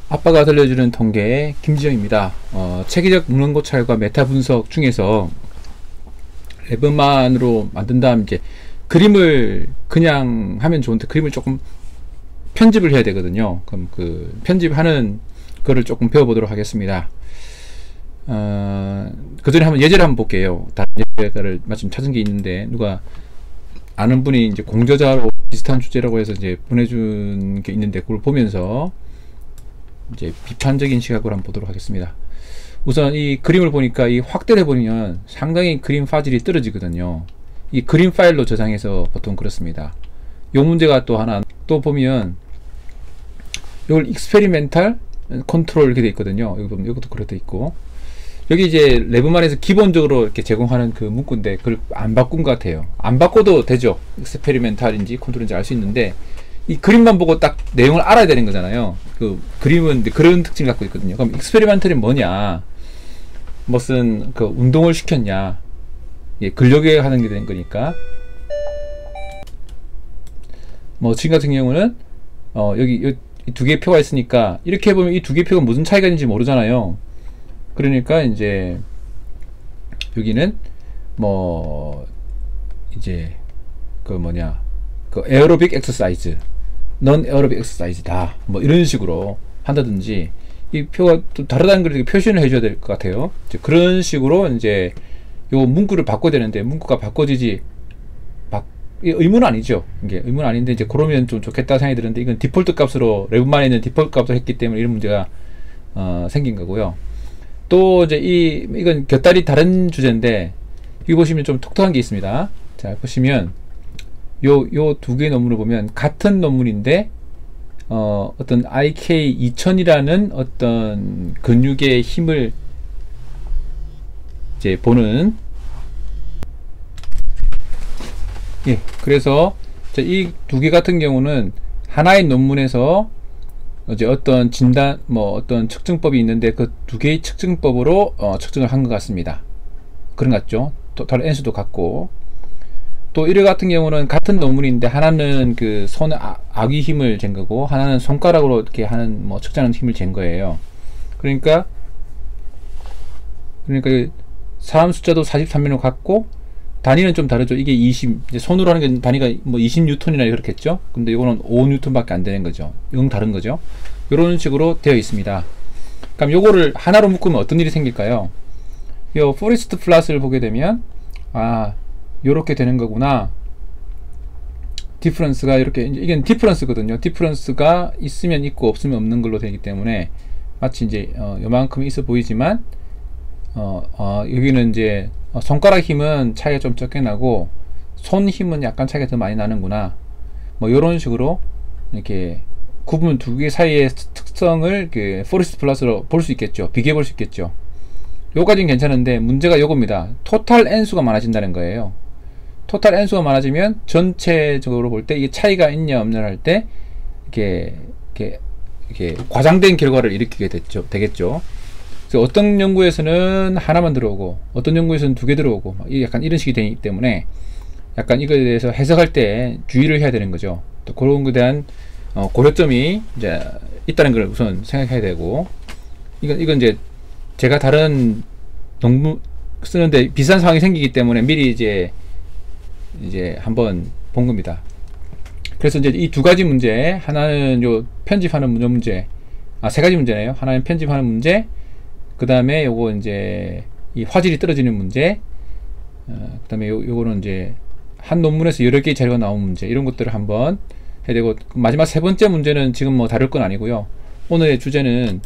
아빠가 들려주는 통계 김지영입니다. 체계적 문헌 고찰과 메타 분석 중에서 랩만으로 만든 다음 이제 그림을 그냥 하면 좋은데 그림을 조금 편집을 해야 되거든요. 그럼 그 편집하는 거를 조금 배워보도록 하겠습니다. 그 전에 한번 예제를 한번 볼게요. 다른 예제를 마침 찾은 게 있는데 누가 아는 분이 이제 공저자로 비슷한 주제라고 해서 이제 보내준 게 있는데 그걸 보면서 이제 비판적인 시각으로 한번 보도록 하겠습니다. 우선 이 그림을 보니까 이 확대를 해보면 상당히 그림 화질이 떨어지거든요. 이 그림 파일로 저장해서 보통 그렇습니다. 요 문제가 또 하나 또 보면 이걸 익스페리멘탈 컨트롤 이렇게 돼 있거든요. 여기 보면 이것도 그렇게 돼 있고 여기 이제 랩만에서 기본적으로 이렇게 제공하는 그 문구인데 그걸 안 바꾼 것 같아요. 안 바꿔도 되죠. 익스페리멘탈인지 컨트롤인지 알 수 있는데 이 그림만 보고 딱 내용을 알아야 되는 거잖아요. 그 그림은 그런 특징을 갖고 있거든요. 그럼 익스페리멘탈이 뭐냐? 무슨 그 운동을 시켰냐? 예, 근력에 하는 게 된 거니까. 뭐 지금 같은 경우는 여기 이 두 개의 표가 있으니까 이렇게 보면 이 두 개의 표가 무슨 차이가 있는지 모르잖아요. 그러니까 이제 여기는 뭐 이제 그 뭐냐 그 에어로빅 엑서사이즈 넌 에어로빅 엑서사이즈다 뭐 이런 식으로 한다든지 이 표가 또 다르다는 걸 표시를 해줘야 될 것 같아요. 이제 그런 식으로 이제 요 문구를 바꿔야 되는데 문구가 바꿔지지 의무는 아니죠. 이게 의무는 아닌데 이제 그러면 좀 좋겠다 생각이 드는데 이건 디폴트 값으로 랩만에 있는 디폴트 값으로 했기 때문에 이런 문제가 생긴 거고요. 또 이제 이건 곁다리 다른 주제인데 여기 보시면 좀 독특한 게 있습니다. 자 보시면 요 두 개의 논문을 보면 같은 논문인데 어떤 IK2000이라는 어떤 근육의 힘을 이제 보는 예 그래서 이 두 개 같은 경우는 하나의 논문에서 이제 어떤 진단 뭐 어떤 측정법이 있는데 그 두 개의 측정법으로 측정을 한 것 같습니다. 그런 것 같죠. 토탈 N수도 같고 또 이래 같은 경우는 같은 논문인데 하나는 그 손 아귀 힘을 잰 거고 하나는 손가락으로 이렇게 하는 뭐 측정하는 힘을 잰 거예요. 그러니까 사람 숫자도 43명으로 같고 단위는 좀 다르죠. 이게 20 이제 손으로 하는 게 단위가 뭐 20뉴턴이나 그렇겠죠. 근데 이거는 5뉴턴밖에 안 되는 거죠. 영 다른 거죠. 이런 식으로 되어 있습니다. 그럼 요거를 하나로 묶으면 어떤 일이 생길까요? 요 포레스트 플랫을 보게 되면 요렇게 되는 거구나. 디퍼런스가 이렇게 이게 디퍼런스거든요. 디퍼런스가 있으면 있고 없으면 없는 걸로 되기 때문에 마치 이제 요만큼 있어 보이지만 여기는 이제 손가락 힘은 차이가 좀 적게 나고 손 힘은 약간 차이가 더 많이 나는구나. 뭐 요런 식으로 이렇게 구분 두 개 사이의 특성을 그 포레스트 플러스로 볼 수 있겠죠. 비교해 볼 수 있겠죠. 요까지는 괜찮은데 문제가 요겁니다. 토탈 N수가 많아진다는 거예요. 토탈 N수가 많아지면 전체적으로 볼 때 이게 차이가 있냐 없냐 할 때 이렇게 과장된 결과를 일으키게 되겠죠. 그래서 어떤 연구에서는 하나만 들어오고 어떤 연구에서는 두 개 들어오고 약간 이런 식이 되기 때문에 약간 이거에 대해서 해석할 때 주의를 해야 되는 거죠. 또 그런 것에 대한 고려점이 이제 있다는 걸 우선 생각해야 되고 이건 이제 제가 다른 논문 쓰는데 비슷한 상황이 생기기 때문에 미리 이제 한번 본 겁니다. 그래서 이제 이 두 가지 문제 하나는 요 편집하는 문제 세 가지 문제네요. 하나는 편집하는 문제 그 다음에 요거 이제 이 화질이 떨어지는 문제 그 다음에 요거는 이제 한 논문에서 여러 개의 자료가 나온 문제 이런 것들을 한번 해야 되고 마지막 세 번째 문제는 지금 뭐 다룰 건 아니고요. 오늘의 주제는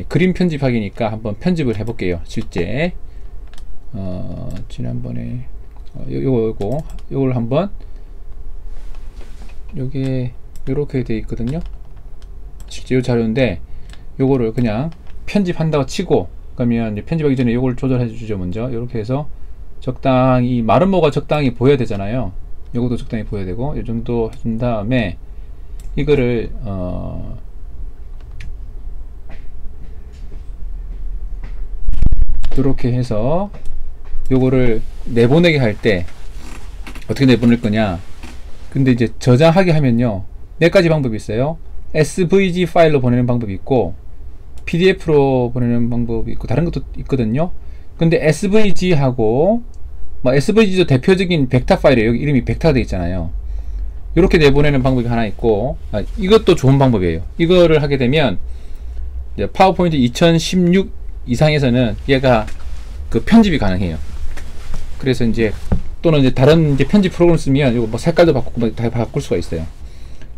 그림 편집하기니까 한번 편집을 해볼게요. 실제 지난번에 요걸 한번 요게 요렇게 돼 있거든요. 실제 요 자료인데 요거를 그냥 편집한다고 치고 그러면 이제 편집하기 전에 요걸 조절해 주죠. 먼저 요렇게 해서 적당히 마름모가 적당히 보여야 되잖아요. 요것도 적당히 보여야 되고 요 정도 해준 다음에 이거를 이렇게 해서 요거를 내보내게 할 때 어떻게 내보낼 거냐. 근데 이제 저장하게 하면요 몇 가지 방법이 있어요. SVG 파일로 보내는 방법이 있고 PDF로 보내는 방법이 있고 다른 것도 있거든요. 근데 SVG하고 뭐 SVG도 대표적인 벡터 파일이에요. 여기 이름이 벡터 되어 있잖아요. 이렇게 내보내는 방법이 하나 있고, 이것도 좋은 방법이에요. 이거를 하게 되면 이제 파워포인트 2016 이상에서는 얘가 그 편집이 가능해요. 그래서 이제 또는 이제 다른 이제 편집 프로그램 쓰면 이거 뭐 색깔도 바꾸고 뭐 다 바꿀 수가 있어요.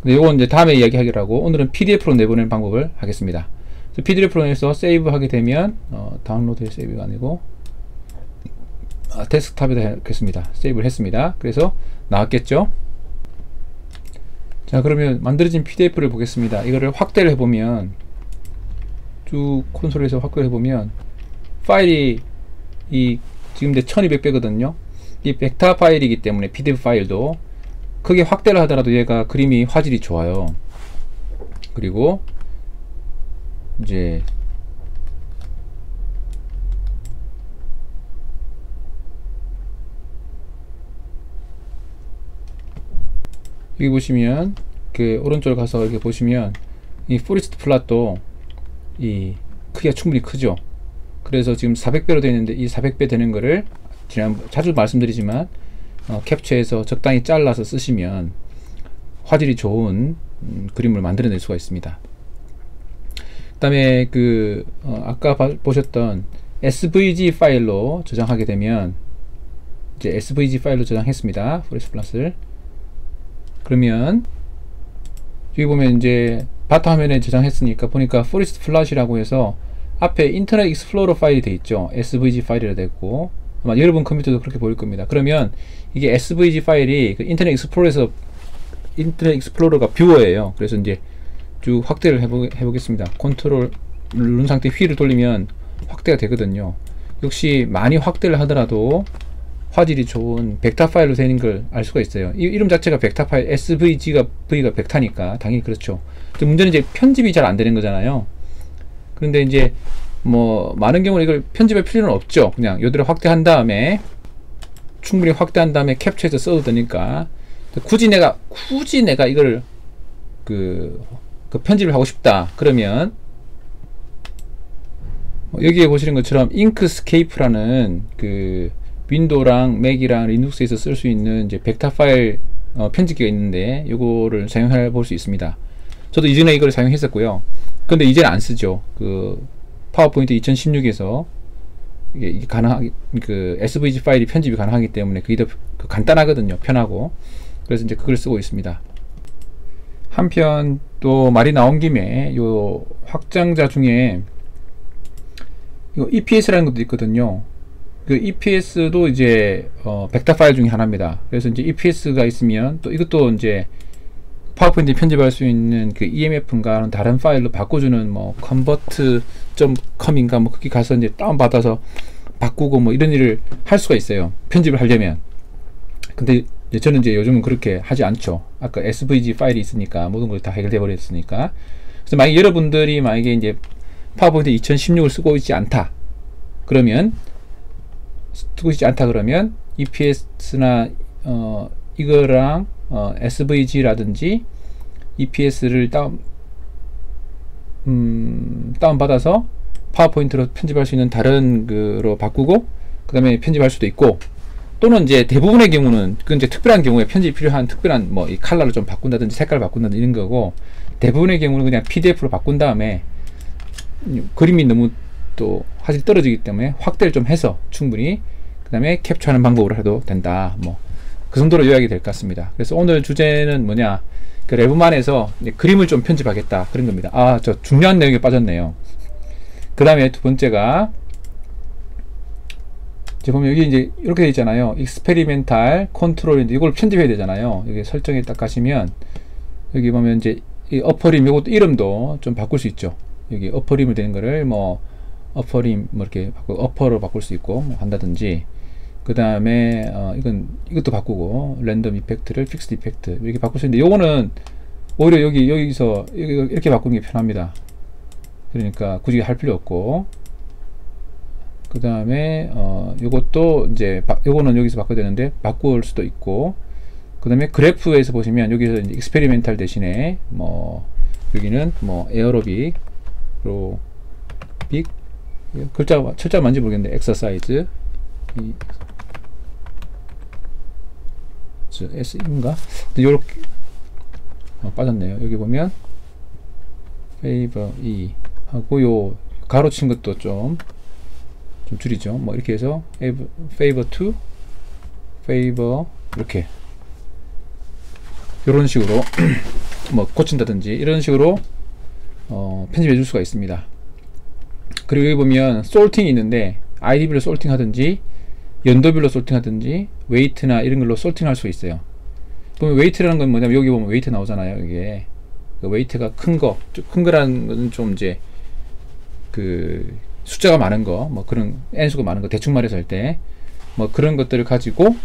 근데 이건 이제 다음에 이야기하기로 하고, 오늘은 PDF로 내보내는 방법을 하겠습니다. PDF로 내서 세이브 하게 되면 다운로드의 세이브가 아니고 데스크탑에다 하겠습니다. 세이브를 했습니다. 그래서 나왔겠죠. 자, 그러면 만들어진 PDF를 보겠습니다. 이거를 확대를 해보면, 쭉 콘솔에서 확대를 해보면 파일이 지금 1200배거든요 이 벡터 파일이기 때문에 PDF 파일도 크게 확대를 하더라도 얘가 그림이 화질이 좋아요. 그리고 이제 여기 보시면 그 오른쪽 가서 이렇게 보시면 이 포리스트 플랫도 이 크기가 충분히 크죠. 그래서 지금 400배로 되어 있는데 이 400배 되는 거를 자주 말씀드리지만 캡처해서 적당히 잘라서 쓰시면 화질이 좋은 그림을 만들어낼 수가 있습니다. 그 다음에 그 아까 보셨던 SVG 파일로 저장하게 되면, 이제 SVG 파일로 저장했습니다. 포리스트 플랫을. 그러면 여기 보면 이제 바탕화면에 저장했으니까 보니까 포리스트 플랫이라고 해서 앞에 인터넷 익스플로러 파일이 되어 있죠. SVG 파일이라 되어 있고, 아마 여러분 컴퓨터도 그렇게 보일 겁니다. 그러면 이게 SVG 파일이 그 인터넷 익스플로러가 뷰어예요. 그래서 이제 쭉 확대를 해보겠습니다. 컨트롤 누른 상태 휠을 돌리면 확대가 되거든요. 역시 많이 확대를 하더라도 화질이 좋은 벡터 파일로 되는 걸 알 수가 있어요. 이 이름 자체가 벡터 파일, SVG가 V가 벡터니까 당연히 그렇죠. 문제는 이제 편집이 잘 안 되는 거잖아요. 그런데 이제 뭐 많은 경우는 이걸 편집할 필요는 없죠. 그냥 요대로 확대한 다음에 충분히 확대한 다음에 캡처해서 써도 되니까, 굳이 내가 이걸 그 편집을 하고 싶다 그러면 여기에 보시는 것처럼 잉크스케이프라는 그 윈도우랑 맥이랑 리눅스에서 쓸 수 있는 이제 벡터 파일 편집기가 있는데 요거를 사용해 볼 수 있습니다. 저도 이전에 이걸 사용했었고요. 근데 이제는 안 쓰죠. 그 파워포인트 2016에서 이게 가능하게 그 SVG 파일이 편집이 가능하기 때문에 그게 더 간단하거든요. 편하고. 그래서 이제 그걸 쓰고 있습니다. 한편 또 말이 나온 김에 요 확장자 중에 이거 EPS라는 것도 있거든요. 그 EPS도 이제 벡터 파일 중에 하나입니다. 그래서 이제 EPS가 있으면 또 이것도 이제 파워포인트 편집할 수 있는 그 EMF인가 다른 파일로 바꿔주는 뭐 convert.com인가 뭐 거기 가서 이제 다운받아서 바꾸고 뭐 이런 일을 할 수가 있어요. 편집을 하려면. 근데 이제 저는 이제 요즘은 그렇게 하지 않죠. 아까 SVG 파일이 있으니까 모든 것이 다 해결돼 버렸으니까. 그래서 만약 여러분들이 만약에 이제 파워포인트 2016을 쓰고 있지 않다 그러면 EPS나 이거랑 SVG라든지 EPS를 다운받아서 파워포인트로 편집할 수 있는 다른 거로 바꾸고 그 다음에 편집할 수도 있고, 또는 이제 대부분의 경우는 그 이제 특별한 경우에 편집이 필요한 특별한 뭐 이 컬러를 좀 바꾼다든지 색깔을 바꾼다든지 이런 거고, 대부분의 경우는 그냥 PDF로 바꾼 다음에 그림이 너무 또 화질이 떨어지기 때문에 확대를 좀 해서 충분히 그 다음에 캡처하는 방법으로 해도 된다. 뭐 그 정도로 요약이 될 것 같습니다. 그래서 오늘 주제는 뭐냐, 그 레브만에서 그림을 좀 편집하겠다 그런 겁니다. 아, 저 중요한 내용에 빠졌네요. 그 다음에 두 번째가 이제 보면 여기 이제 이렇게 되어 있잖아요. 익스페리멘탈 컨트롤인데 이걸 편집해야 되잖아요. 여기 설정에 딱 가시면 여기 보면 이제 이 어퍼림, 이것도 이름도 좀 바꿀 수 있죠. 여기 어퍼림을 되는 거를 뭐 어퍼림 뭐 이렇게 바꾸고 어퍼로 바꿀 수 있고 뭐 한다든지, 그 다음에 이것도 바꾸고 랜덤 이펙트를 픽스드 이펙트 이렇게 바꿀 수 있는데, 요거는 오히려 여기서 이렇게 바꾸는 게 편합니다. 그러니까 굳이 할 필요 없고, 그 다음에 요것도 이제 요거는 여기서 바꿔야 되는데 바꿀 수도 있고, 그 다음에 그래프에서 보시면 여기서 이제 익스페리멘탈 대신에 뭐 여기는 뭐 에어로빅으로 빅 철자 뭔지 모르겠는데 exercise S인가? 요렇게 빠졌네요. 여기 보면 favor E 하고 요 가로친 것도 좀 줄이죠. 뭐 이렇게 해서 favor to favor 이렇게 이런 식으로 뭐 고친다든지 이런 식으로 편집해 줄 수가 있습니다. 그리고 여기 보면 솔팅이 있는데 아이디별로 솔팅 하든지 연도별로 솔팅 하든지 웨이트나 이런 걸로 솔팅 할 수 있어요. 보면 웨이트라는 건 뭐냐면 여기 보면 웨이트 나오잖아요. 이게 그 웨이트가 큰 거라는 건 좀 이제 그 숫자가 많은 거 뭐 그런 n수가 많은 거 대충 말해서 할 때 뭐 그런 것들을 가지고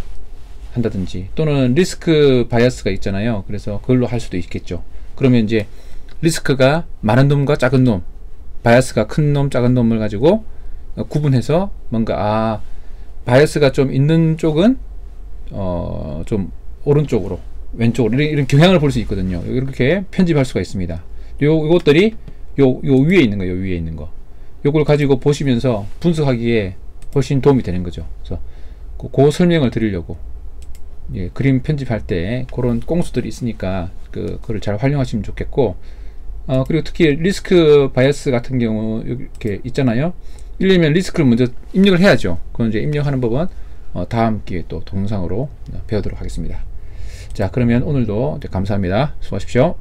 한다든지 또는 리스크 바이어스가 있잖아요. 그래서 그걸로 할 수도 있겠죠. 그러면 이제 리스크가 많은 놈과 작은 놈, 바이어스가 큰 놈, 작은 놈을 가지고 구분해서 뭔가 바이어스가 좀 있는 쪽은 좀 오른쪽으로, 왼쪽으로 이런 경향을 볼 수 있거든요. 이렇게 편집할 수가 있습니다. 요것들이 요 위에 있는 거예요. 요 위에 있는 거. 요걸 가지고 보시면서 분석하기에 훨씬 도움이 되는 거죠. 그래서 그 설명을 드리려고 그림 편집할 때 그런 꼼수들이 있으니까 그거를 잘 활용하시면 좋겠고, 그리고 특히 리스크 바이어스 같은 경우 이렇게 있잖아요. 이러면 리스크를 먼저 입력을 해야죠. 그건 이제 입력하는 법은 다음 기회에 또 동영상으로 배우도록 하겠습니다. 자, 그러면 오늘도 감사합니다. 수고하십시오.